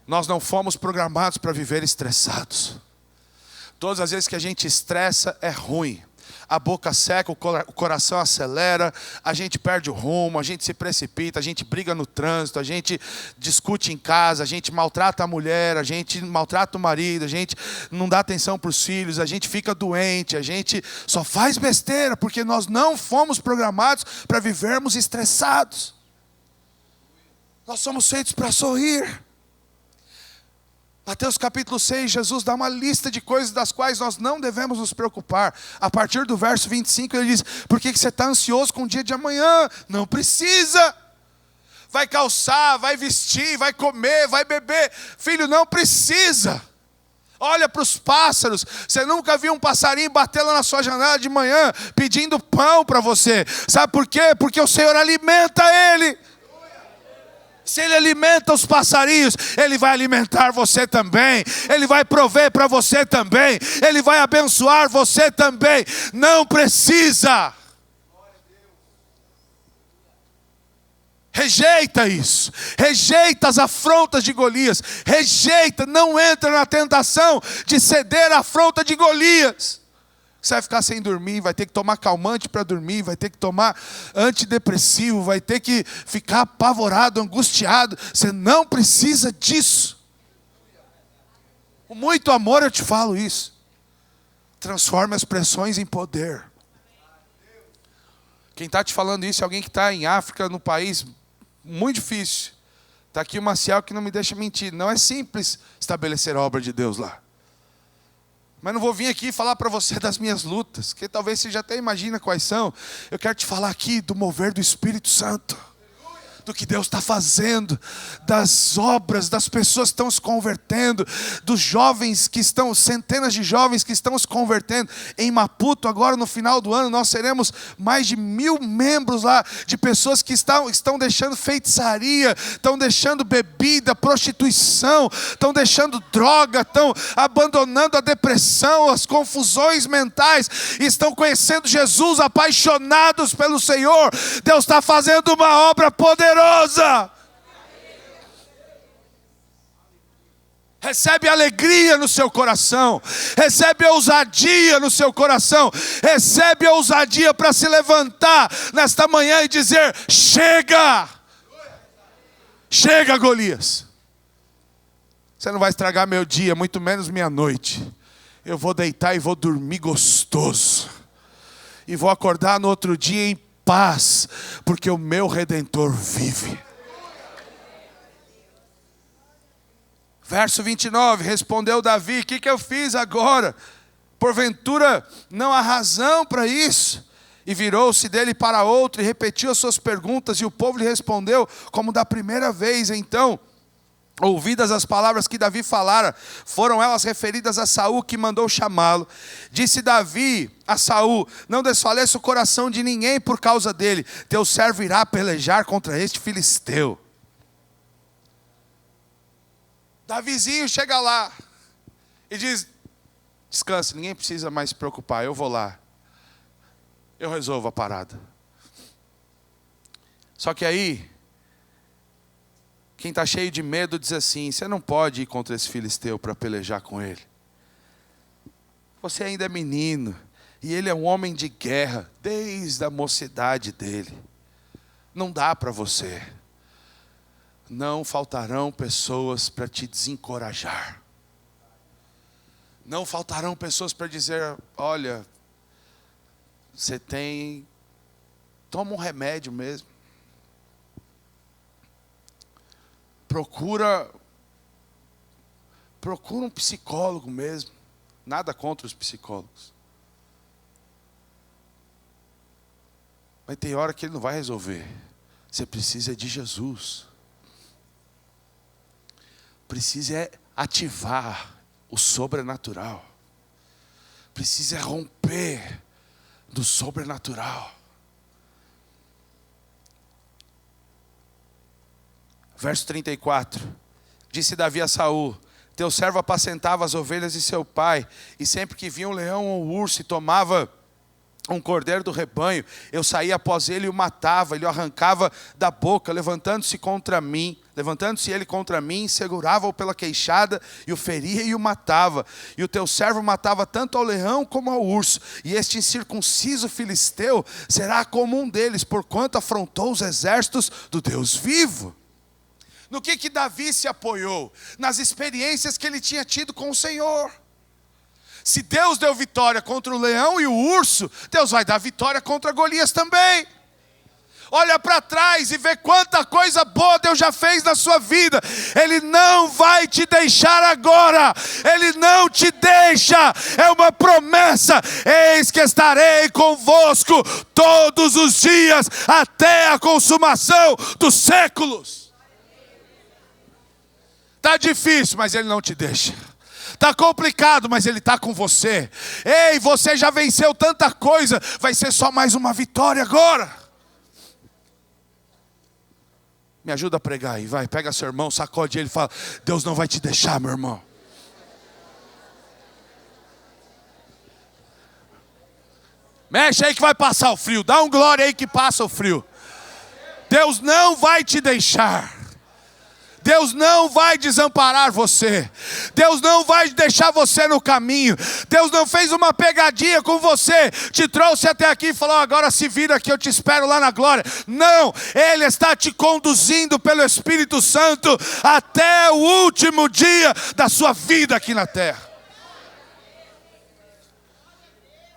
A: Nós não fomos programados para viver estressados. Todas as vezes que a gente estressa é ruim. A boca seca, o coração acelera, a gente perde o rumo, a gente se precipita, a gente briga no trânsito, a gente discute em casa, a gente maltrata a mulher, a gente maltrata o marido, a gente não dá atenção para os filhos, a gente fica doente, a gente só faz besteira, porque nós não fomos programados para vivermos estressados. Nós somos feitos para sorrir. Mateus capítulo 6, Jesus dá uma lista de coisas das quais nós não devemos nos preocupar. A partir do verso 25 ele diz: por que você está ansioso com o dia de amanhã? Não precisa. Vai calçar, vai vestir, vai comer, vai beber. Filho, não precisa. Olha para os pássaros. Você nunca viu um passarinho bater lá na sua janela de manhã pedindo pão para você. Sabe por quê? Porque o Senhor alimenta ele. Se Ele alimenta os passarinhos, Ele vai alimentar você também. Ele vai prover para você também. Ele vai abençoar você também. Não precisa. Rejeita isso. Rejeita as afrontas de Golias. Rejeita, não entra na tentação de ceder à afronta de Golias. Você vai ficar sem dormir, vai ter que tomar calmante para dormir, vai ter que tomar antidepressivo, vai ter que ficar apavorado, angustiado. Você não precisa disso. Com muito amor eu te falo isso. Transforme as pressões em poder. Quem está te falando isso é alguém que está em África, num país muito difícil. Está aqui o Maciel que não me deixa mentir. Não é simples estabelecer a obra de Deus lá. Mas não vou vir aqui falar para você das minhas lutas, que talvez você já até imagina quais são. Eu quero te falar aqui do mover do Espírito Santo, do que Deus está fazendo, das obras, das pessoas que estão se convertendo, dos jovens que estão, centenas de jovens que estão se convertendo. Em Maputo, agora no final do ano, nós teremos mais de 1000 membros lá, de pessoas que estão deixando feitiçaria, estão deixando bebida, prostituição, estão deixando droga, estão abandonando a depressão, as confusões mentais, e estão conhecendo Jesus, apaixonados pelo Senhor. Deus está fazendo uma obra poderosa. Recebe alegria no seu coração, recebe ousadia no seu coração, recebe ousadia para se levantar nesta manhã e dizer: chega, chega, Golias. Você não vai estragar meu dia, muito menos minha noite. Eu vou deitar e vou dormir gostoso, e vou acordar no outro dia em paz, porque o meu Redentor vive. Verso 29, respondeu Davi: o que eu fiz agora? Porventura não há razão para isso? E virou-se dele para outro e repetiu as suas perguntas, e o povo lhe respondeu como da primeira vez. Então, ouvidas as palavras que Davi falara, foram elas referidas a Saul, que mandou chamá-lo. Disse Davi a Saul: não desfaleça o coração de ninguém por causa dele. Teu servo irá pelejar contra este filisteu. Davizinho chega lá e diz: descansa, ninguém precisa mais se preocupar, eu vou lá. Eu resolvo a parada. Só que aí, quem está cheio de medo diz assim: você não pode ir contra esse filisteu para pelejar com ele. Você ainda é menino, e ele é um homem de guerra, desde a mocidade dele. Não dá para você. Não faltarão pessoas para te desencorajar. Não faltarão pessoas para dizer: olha, você toma um remédio mesmo. Procura um psicólogo mesmo. Nada contra os psicólogos. Mas tem hora que ele não vai resolver. Você precisa de Jesus. Precisa ativar o sobrenatural. Precisa romper do sobrenatural. Verso 34. Disse Davi a Saul: teu servo apacentava as ovelhas de seu pai, e sempre que vinha um leão ou um urso e tomava um cordeiro do rebanho, eu saía após ele e o matava, ele o arrancava da boca, levantando-se ele contra mim, segurava-o pela queixada, e o feria e o matava. E o teu servo matava tanto ao leão como ao urso, e este incircunciso filisteu será como um deles, porquanto afrontou os exércitos do Deus vivo. No que Davi se apoiou? Nas experiências que ele tinha tido com o Senhor. Se Deus deu vitória contra o leão e o urso, Deus vai dar vitória contra Golias também. Olha para trás e vê quanta coisa boa Deus já fez na sua vida. Ele não vai te deixar agora. Ele não te deixa. É uma promessa. Eis que estarei convosco todos os dias, até a consumação dos séculos. Está difícil, mas Ele não te deixa. Está complicado, mas Ele está com você. Ei, você já venceu tanta coisa. Vai ser só mais uma vitória agora. Me ajuda a pregar aí, vai. Pega seu irmão, sacode ele e fala: Deus não vai te deixar, meu irmão. Mexe aí que vai passar o frio. Dá um glória aí que passa o frio. Deus não vai te deixar. Deus não vai desamparar você. Deus não vai deixar você no caminho. Deus não fez uma pegadinha com você, te trouxe até aqui e falou: agora se vira que eu te espero lá na glória. Não, Ele está te conduzindo pelo Espírito Santo até o último dia da sua vida aqui na terra.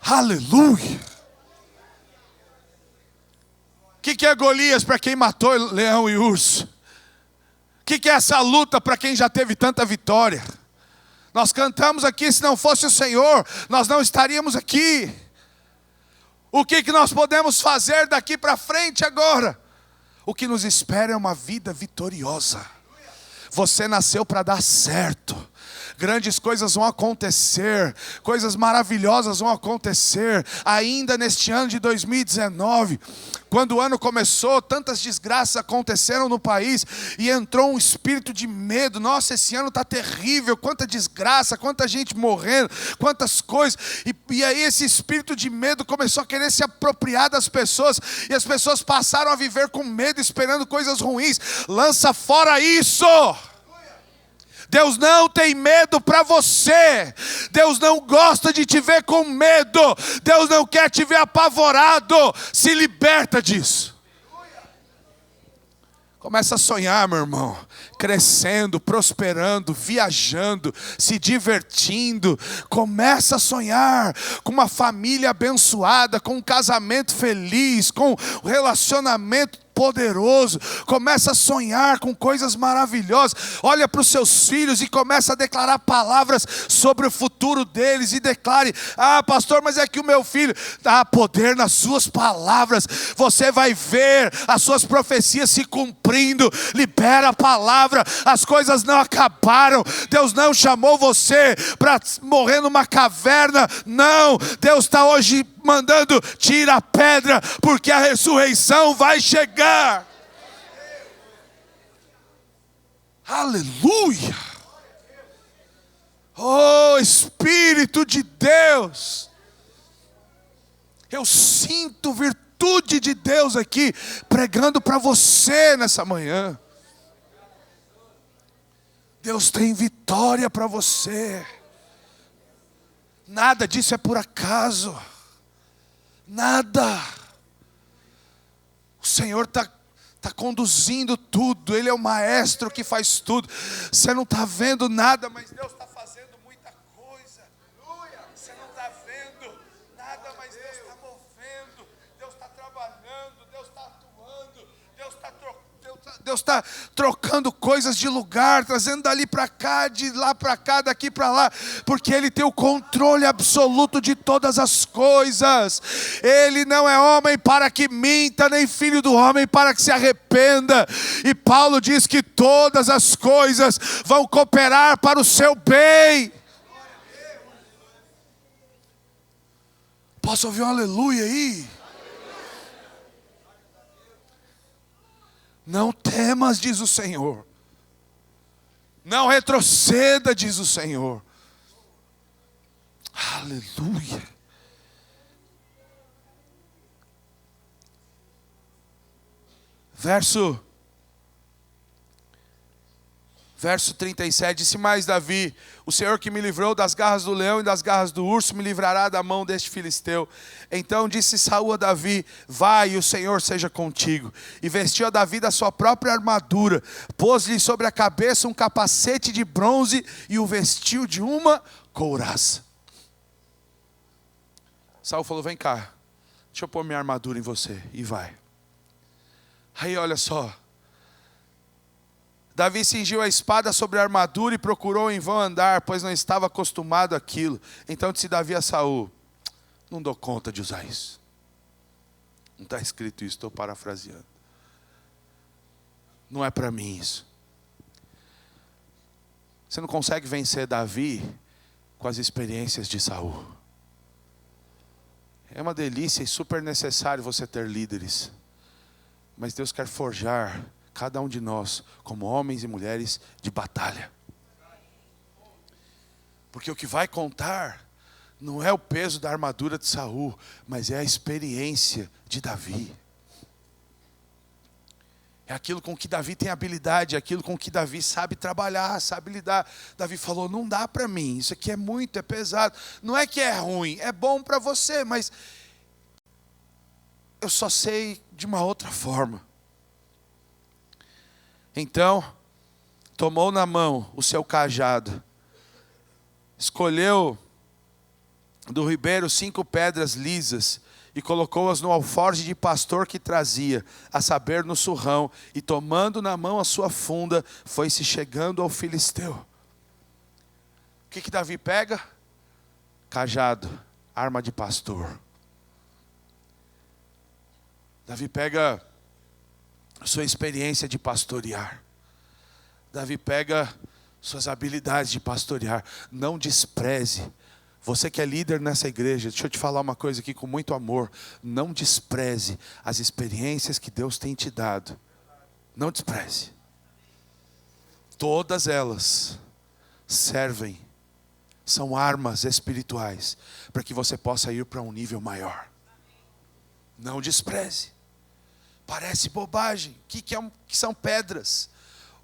A: Aleluia. O que é Golias para quem matou leão e urso? O que é essa luta para quem já teve tanta vitória? Nós cantamos aqui: se não fosse o Senhor, nós não estaríamos aqui. O que nós podemos fazer daqui para frente agora? O que nos espera é uma vida vitoriosa. Você nasceu para dar certo. Grandes coisas vão acontecer, coisas maravilhosas vão acontecer, ainda neste ano de 2019. Quando o ano começou, tantas desgraças aconteceram no país, e entrou um espírito de medo. Nossa, esse ano está terrível, quanta desgraça, quanta gente morrendo, quantas coisas. E aí esse espírito de medo começou a querer se apropriar das pessoas, e as pessoas passaram a viver com medo, esperando coisas ruins. Lança fora isso! Deus não tem medo para você. Deus não gosta de te ver com medo. Deus não quer te ver apavorado. Se liberta disso. Começa a sonhar, meu irmão. Crescendo, prosperando, viajando, se divertindo. Começa a sonhar com uma família abençoada, com um casamento feliz, com um relacionamento poderoso. Começa a sonhar com coisas maravilhosas. Olha para os seus filhos e começa a declarar palavras sobre o futuro deles. E declare: ah, pastor, mas é que o meu filho... Há poder nas suas palavras. Você vai ver as suas profecias se cumprindo. Libera a palavra. As coisas não acabaram. Deus não chamou você para morrer numa caverna. Não, Deus está hoje mandando: tira a pedra, porque a ressurreição vai chegar. Aleluia. Oh, Espírito de Deus, eu sinto virtude de Deus aqui pregando para você nessa manhã. Deus tem vitória para você. Nada disso é por acaso. Nada. O Senhor está conduzindo tudo. Ele é o maestro que faz tudo. Você não está vendo nada, mas Deus está fazendo muita coisa. Você não está vendo nada, mas Deus está movendo. Deus está trabalhando. Deus está atuando. Deus está trocando coisas de lugar, trazendo dali para cá, de lá para cá, daqui para lá, porque Ele tem o controle absoluto de todas as coisas. Ele não é homem para que minta, nem filho do homem para que se arrependa. E Paulo diz que todas as coisas vão cooperar para o seu bem. Posso ouvir um aleluia aí? Não temas, diz o Senhor. Não retroceda, diz o Senhor. Aleluia. Verso 37, disse mais Davi: o Senhor que me livrou das garras do leão e das garras do urso, me livrará da mão deste filisteu. Então disse Saul a Davi: vai, e o Senhor seja contigo. E vestiu a Davi da sua própria armadura, pôs-lhe sobre a cabeça um capacete de bronze e o vestiu de uma couraça. Saul falou: vem cá, deixa eu pôr minha armadura em você. E vai. Aí olha só, Davi cingiu a espada sobre a armadura e procurou em vão andar, pois não estava acostumado àquilo. Então disse Davi a Saul: não dou conta de usar isso. Não está escrito isso, estou parafraseando. Não é para mim isso. Você não consegue vencer Davi com as experiências de Saul. É uma delícia e super necessário você ter líderes. Mas Deus quer forjar cada um de nós como homens e mulheres de batalha. Porque o que vai contar não é o peso da armadura de Saul, mas é a experiência de Davi. É aquilo com que Davi tem habilidade, é aquilo com que Davi sabe trabalhar, sabe lidar. Davi falou: não dá para mim, isso aqui é muito, é pesado. Não é que é ruim, é bom para você, mas eu só sei de uma outra forma. Então, tomou na mão o seu cajado, escolheu do ribeiro 5 pedras lisas e colocou-as no alforje de pastor que trazia, a saber, no surrão, e tomando na mão a sua funda, foi-se chegando ao filisteu. O que Davi pega? Cajado, arma de pastor. Davi pega sua experiência de pastorear. Davi pega suas habilidades de pastorear. Não despreze. Você que é líder nessa igreja, deixa eu te falar uma coisa aqui com muito amor. Não despreze as experiências que Deus tem te dado. Não despreze. Todas elas servem, são armas espirituais para que você possa ir para um nível maior. Não despreze. Parece bobagem. O que são pedras?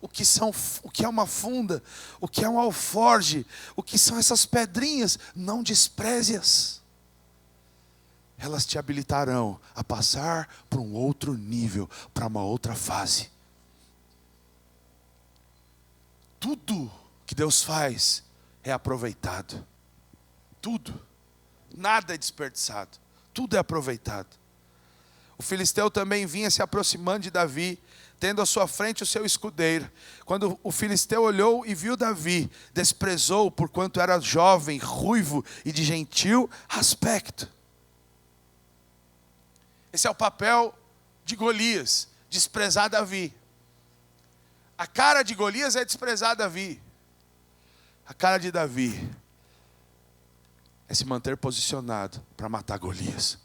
A: O que é uma funda? O que é um alforje? O que são essas pedrinhas? Não despreze-as. Elas te habilitarão a passar para um outro nível, para uma outra fase. Tudo que Deus faz é aproveitado. Tudo. Nada é desperdiçado. Tudo é aproveitado. O filisteu também vinha se aproximando de Davi, tendo à sua frente o seu escudeiro. Quando o filisteu olhou e viu Davi, desprezou-o, porquanto era jovem, ruivo e de gentil aspecto. Esse é o papel de Golias, desprezar Davi. A cara de Golias é desprezar Davi. A cara de Davi é se manter posicionado para matar Golias.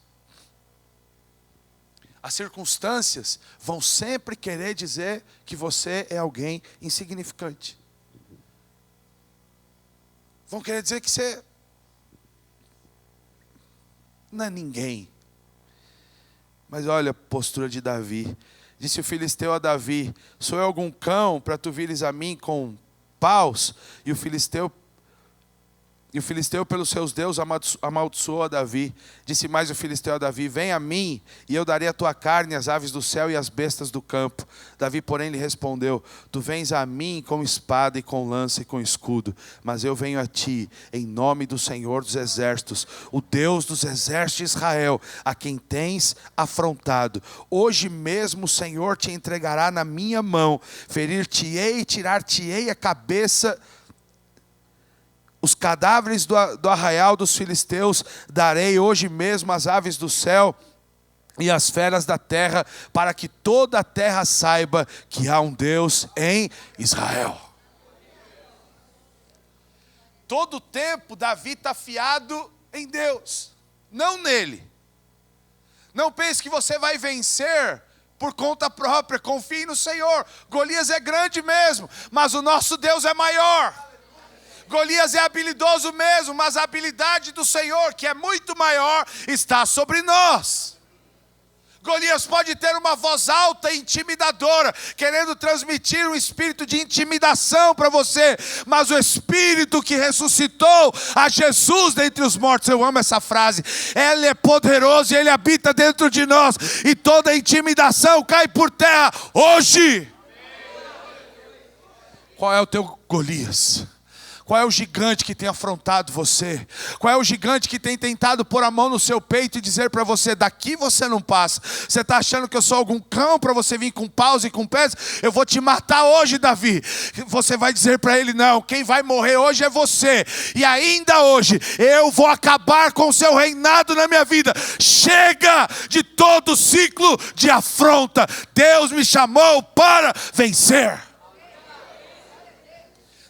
A: As circunstâncias vão sempre querer dizer que você é alguém insignificante. Vão querer dizer que você não é ninguém. Mas olha a postura de Davi. Disse o filisteu a Davi: sou eu algum cão para tu vires a mim com paus? E o filisteu pelos seus deuses amaldiçoou a Davi. Disse mais o filisteu a Davi: vem a mim, e eu darei a tua carne às aves do céu e às bestas do campo. Davi, porém, lhe respondeu: tu vens a mim com espada e com lança e com escudo, mas eu venho a ti em nome do Senhor dos exércitos, o Deus dos exércitos de Israel, a quem tens afrontado. Hoje mesmo o Senhor te entregará na minha mão, ferir-te-ei e tirar-te-ei a cabeça. Os cadáveres do arraial dos filisteus darei hoje mesmo às aves do céu e às feras da terra, para que toda a terra saiba que há um Deus em Israel. Todo o tempo Davi está fiado em Deus, não nele. Não pense que você vai vencer por conta própria, confie no Senhor. Golias é grande mesmo, mas o nosso Deus é maior. Golias é habilidoso mesmo, mas a habilidade do Senhor, que é muito maior, está sobre nós. Golias pode ter uma voz alta e intimidadora, querendo transmitir um espírito de intimidação para você, mas o Espírito que ressuscitou a Jesus dentre os mortos, eu amo essa frase, Ele é poderoso e Ele habita dentro de nós, e toda intimidação cai por terra hoje. Qual é o teu Golias? Qual é o gigante que tem afrontado você? Qual é o gigante que tem tentado pôr a mão no seu peito e dizer para você, daqui você não passa? Você está achando que eu sou algum cão para você vir com paus e com pés? Eu vou te matar hoje, Davi. Você vai dizer para ele, não, quem vai morrer hoje é você. E ainda hoje, eu vou acabar com o seu reinado na minha vida. Chega de todo ciclo de afronta. Deus me chamou para vencer.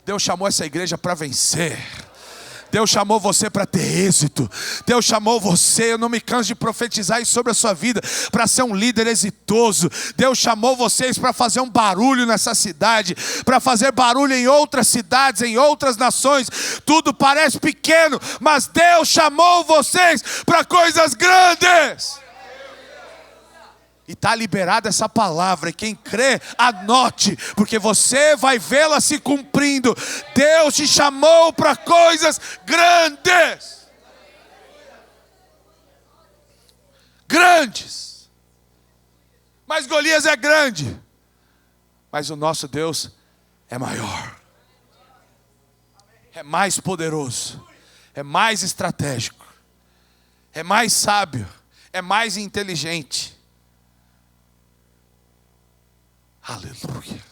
A: Deus chamou essa igreja para vencer. Deus chamou você para ter êxito. Deus chamou você, eu não me canso de profetizar isso sobre a sua vida, para ser um líder exitoso. Deus chamou vocês para fazer um barulho nessa cidade, para fazer barulho em outras cidades, em outras nações. Tudo parece pequeno, mas Deus chamou vocês para coisas grandes. E está liberada essa palavra, e quem crê, anote, porque você vai vê-la se cumprindo. Deus te chamou para coisas grandes. Grandes. Mas Golias é grande, mas o nosso Deus é maior, é mais poderoso, é mais estratégico, é mais sábio, é mais inteligente. Aleluia.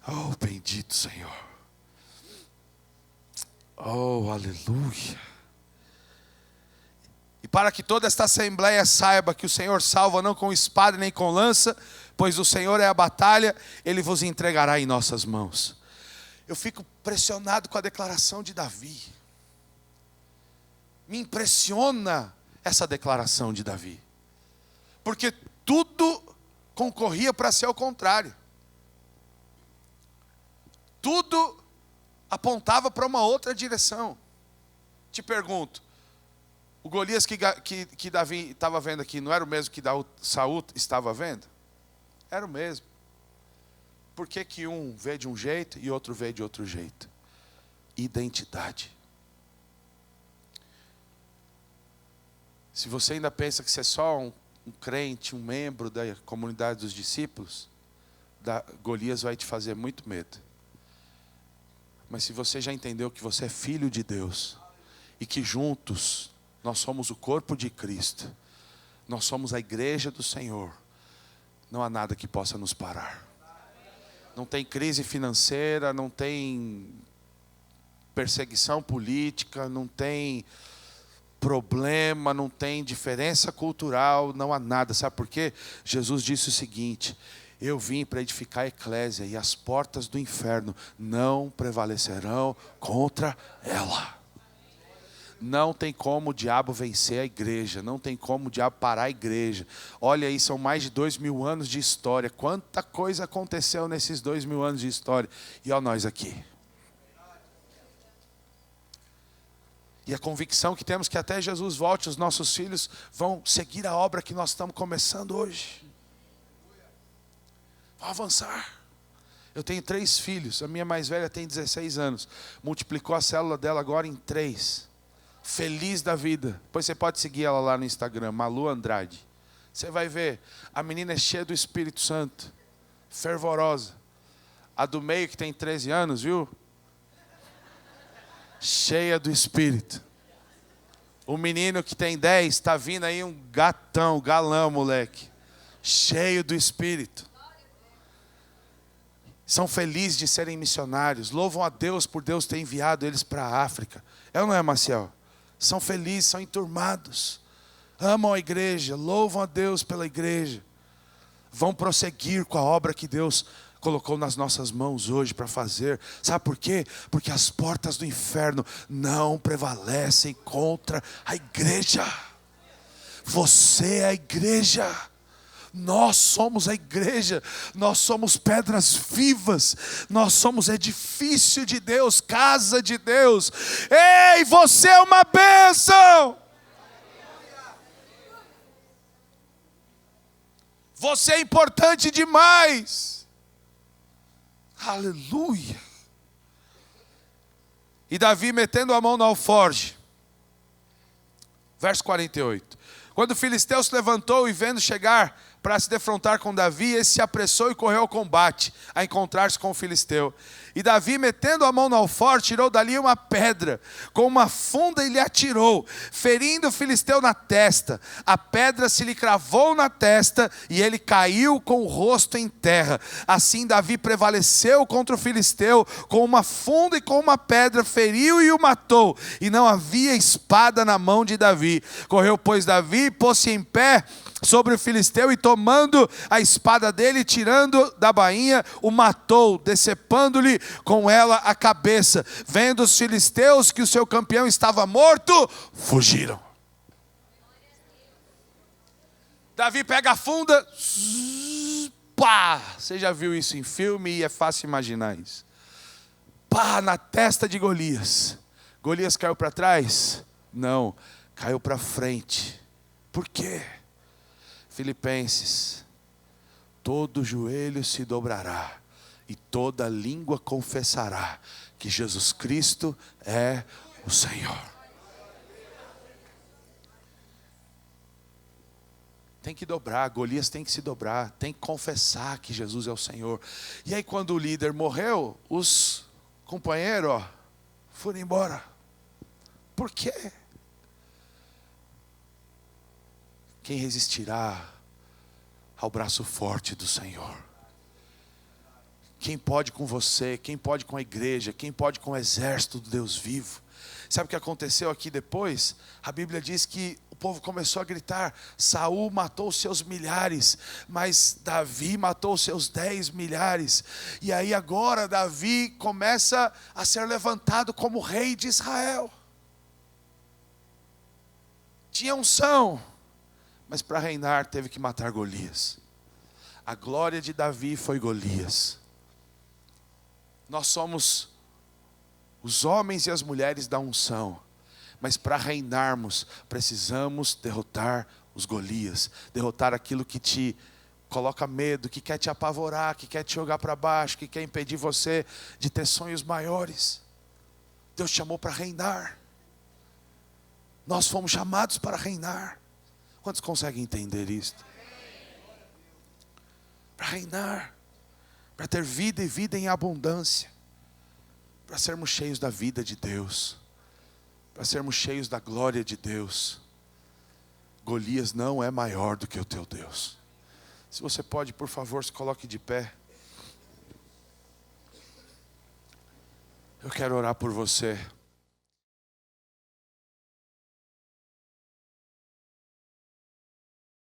A: Oh, bendito Senhor. Oh, aleluia. E para que toda esta assembleia saiba que o Senhor salva não com espada nem com lança, pois o Senhor é a batalha, Ele vos entregará em nossas mãos. Eu fico impressionado com a declaração de Davi. Me impressiona essa declaração de Davi. Porque tudo concorria para ser ao contrário. Tudo apontava para uma outra direção. Te pergunto, o Golias que Davi estava vendo aqui, não era o mesmo que Saul estava vendo? Era o mesmo. Por que que um vê de um jeito e outro vê de outro jeito? Identidade. Se você ainda pensa que você é só um crente, um membro da comunidade dos discípulos, Golias vai te fazer muito medo. Mas se você já entendeu que você é filho de Deus, e que juntos nós somos o corpo de Cristo, nós somos a igreja do Senhor, não há nada que possa nos parar. Não tem crise financeira, não tem perseguição política, não tem problema, não tem diferença cultural, não há nada. Sabe por quê? Jesus disse o seguinte: eu vim para edificar a eclésia, e as portas do inferno não prevalecerão contra ela. Não tem como o diabo vencer a igreja, não tem como o diabo parar a igreja. Olha aí, são mais de 2000 anos de história. Quanta coisa aconteceu nesses 2000 anos de história. E olha nós aqui. E a convicção que temos que até Jesus volte, os nossos filhos vão seguir a obra que nós estamos começando hoje. Vão avançar. Eu tenho 3 filhos, a minha mais velha tem 16 anos. Multiplicou a célula dela agora em 3. Feliz da vida. Depois você pode seguir ela lá no Instagram, Malu Andrade. Você vai ver, a menina é cheia do Espírito Santo, fervorosa. A do meio que tem 13 anos, viu? Cheia do Espírito. O menino que tem 10, está vindo aí um gatão, galão, moleque. Cheio do Espírito. São felizes de serem missionários. Louvam a Deus por Deus ter enviado eles para a África. É ou não é, Maciel? São felizes, são enturmados. Amam a igreja, louvam a Deus pela igreja. Vão prosseguir com a obra que Deus colocou nas nossas mãos hoje para fazer. Sabe por quê? Porque as portas do inferno não prevalecem contra a igreja. Você é a igreja. Nós somos a igreja. Nós somos pedras vivas. Nós somos edifício de Deus, casa de Deus. Ei, você é uma bênção. Você é importante demais. Aleluia. E Davi metendo a mão no alforje. Verso 48. Quando o filisteu se levantou e vendo chegar para se defrontar com Davi, esse se apressou e correu ao combate, a encontrar-se com o filisteu. E Davi, metendo a mão no alforje, tirou dali uma pedra, com uma funda e lhe atirou, ferindo o filisteu na testa. A pedra se lhe cravou na testa, e ele caiu com o rosto em terra. Assim Davi prevaleceu contra o filisteu, com uma funda e com uma pedra, feriu e o matou. E não havia espada na mão de Davi. Correu, pois, Davi, pôs-se em pé sobre o filisteu, e tomando a espada dele, tirando da bainha, o matou, decepando-lhe com ela a cabeça. Vendo os filisteus que o seu campeão estava morto, fugiram. Davi pega a funda, pá! Você já viu isso em filme e é fácil imaginar isso. Pá, na testa de Golias. Golias caiu para trás? Não, caiu para frente. Por quê? Filipenses: todo joelho se dobrará e toda língua confessará que Jesus Cristo é o Senhor. Tem que dobrar, Golias tem que se dobrar, tem que confessar que Jesus é o Senhor. E aí quando o líder morreu, os companheiros foram embora. Por quê? Quem resistirá ao braço forte do Senhor? Quem pode com você? Quem pode com a igreja? Quem pode com o exército do Deus vivo? Sabe o que aconteceu aqui depois? A Bíblia diz que o povo começou a gritar: Saul matou seus milhares, mas Davi matou seus 10 milhares. E aí agora Davi começa a ser levantado como rei de Israel. Tinha unção, mas para reinar teve que matar Golias. A glória de Davi foi Golias. Nós somos os homens e as mulheres da unção, mas para reinarmos precisamos derrotar os Golias, derrotar aquilo que te coloca medo, que quer te apavorar, que quer te jogar para baixo, que quer impedir você de ter sonhos maiores. Deus te chamou para reinar. Nós fomos chamados para reinar. Quantos conseguem entender isto? Para reinar, para ter vida e vida em abundância, para sermos cheios da vida de Deus, para sermos cheios da glória de Deus. Golias não é maior do que o teu Deus. Se você pode, por favor, se coloque de pé. Eu quero orar por você.